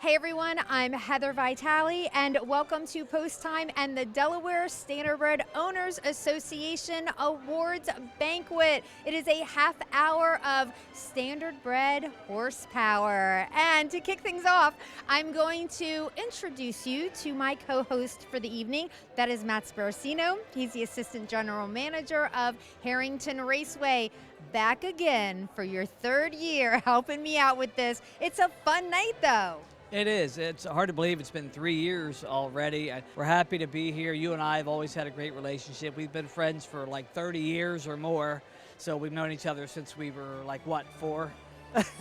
Hey everyone, I'm Heather Vitale, and welcome to Post Time and the Delaware Standardbred Owners Association Awards Banquet. It is a half hour of Standardbred horsepower. And to kick things off, I'm going to introduce you to my co-host for the evening. That is Matt Sparacino. He's the Assistant General Manager of Harrington Raceway. Back again for your third year helping me out with this. It's a fun night though. It is. It's hard to believe it's been 3 years already. We're happy to be here. You and I have always had a great relationship. We've been friends for like 30 years or more. So we've known each other since we were like, what, 4?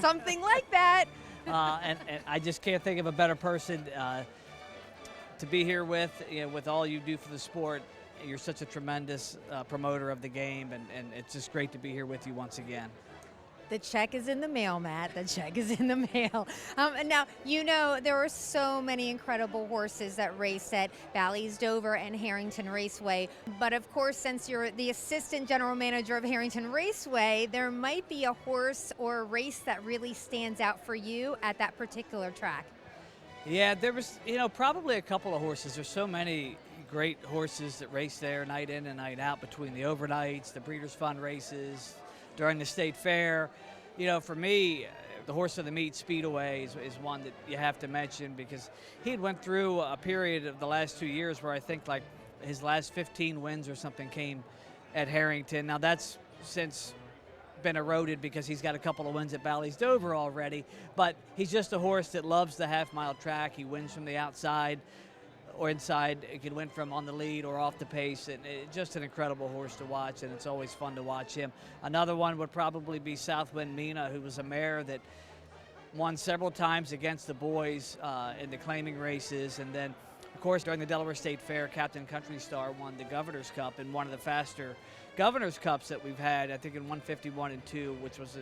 Something like that. And I just can't think of a better person to be here with, with all you do for the sport. You're such a tremendous promoter of the game, and it's just great to be here with you once again. The check is in the mail, Matt. The check is in the mail. And now, there are so many incredible horses that race at Bally's Dover and Harrington Raceway. But of course, since you're the assistant general manager of Harrington Raceway, there might be a horse or a race that really stands out for you at that particular track. Yeah, there was, probably a couple of horses. There's so many great horses that race there night in and night out, between the overnights, the Breeders' Fund races, during the State Fair. For me, the horse of the meet, Speedaway, is one that you have to mention, because he went through a period of the last 2 years where I think like his last 15 wins or something came at Harrington. Now that's since been eroded because he's got a couple of wins at Bally's Dover already, but he's just a horse that loves the half-mile track. He wins from the outside or inside. It can win from on the lead or off the pace, and just an incredible horse to watch, and it's always fun to watch him. Another one would probably be Southwind Mina, who was a mare that won several times against the boys in the claiming races, and then of course during the Delaware State Fair, Captain Country Star won the Governor's Cup in one of the faster Governor's Cups that we've had, I think in 151 and 2, which was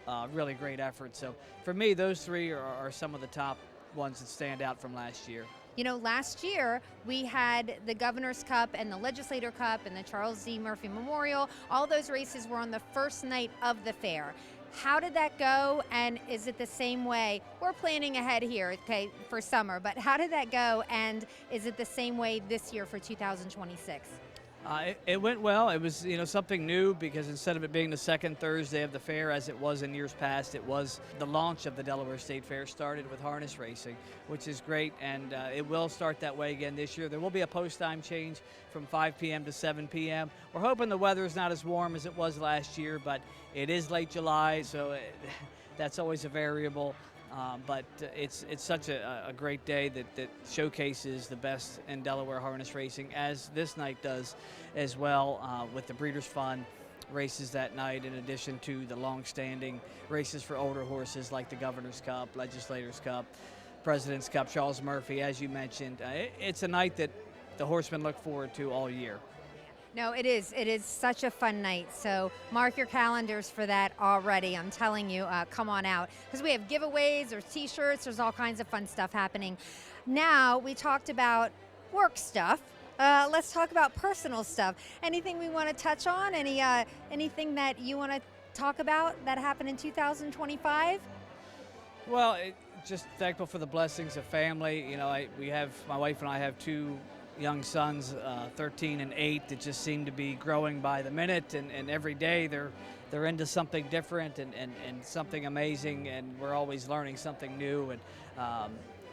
a really great effort. So for me, those three are some of the top ones that stand out from last year. Last year we had the Governor's Cup and the Legislator Cup and the Charles Z. Murphy Memorial. All those races were on the first night of the fair. How did that go, and is it the same way? We're planning ahead here, okay, for summer, but how did that go, and is it the same way this year for 2026? It went well. It was, something new, because instead of it being the second Thursday of the fair, as it was in years past, it was the launch of the Delaware State Fair started with harness racing, which is great, and it will start that way again this year. There will be a post-time change from 5 p.m. to 7 p.m. We're hoping the weather is not as warm as it was last year, but it is late July, so that's always a variable. But it's such a great day that showcases the best in Delaware harness racing, as this night does as well, with the Breeders' Fund races that night, in addition to the long-standing races for older horses like the Governor's Cup, Legislators' Cup, President's Cup, Charles Murphy, as you mentioned. It's a night that the horsemen look forward to all year. No, it is. It is such a fun night. So mark your calendars for that already. I'm telling you, come on out. Because we have giveaways, there's t-shirts, there's all kinds of fun stuff happening. Now, we talked about work stuff. Let's talk about personal stuff. Anything we want to touch on? Anything that you want to talk about that happened in 2025? Well, just thankful for the blessings of family. My wife and I have two young sons, 13 and 8, that just seem to be growing by the minute, and every day they're into something different and something amazing, and we're always learning something new, and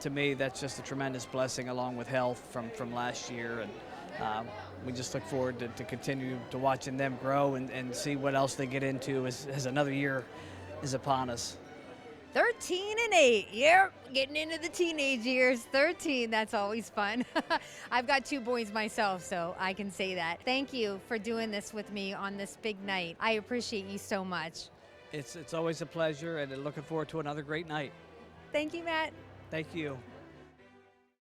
to me that's just a tremendous blessing, along with health from last year, and we just look forward to continue to watching them grow and see what else they get into as another year is upon us. 13 and 8. Yep, getting into the teenage years. 13, that's always fun. I've got 2 boys myself, so I can say that. Thank you for doing this with me on this big night. I appreciate you so much. It's always a pleasure, and looking forward to another great night. Thank you, Matt. Thank you.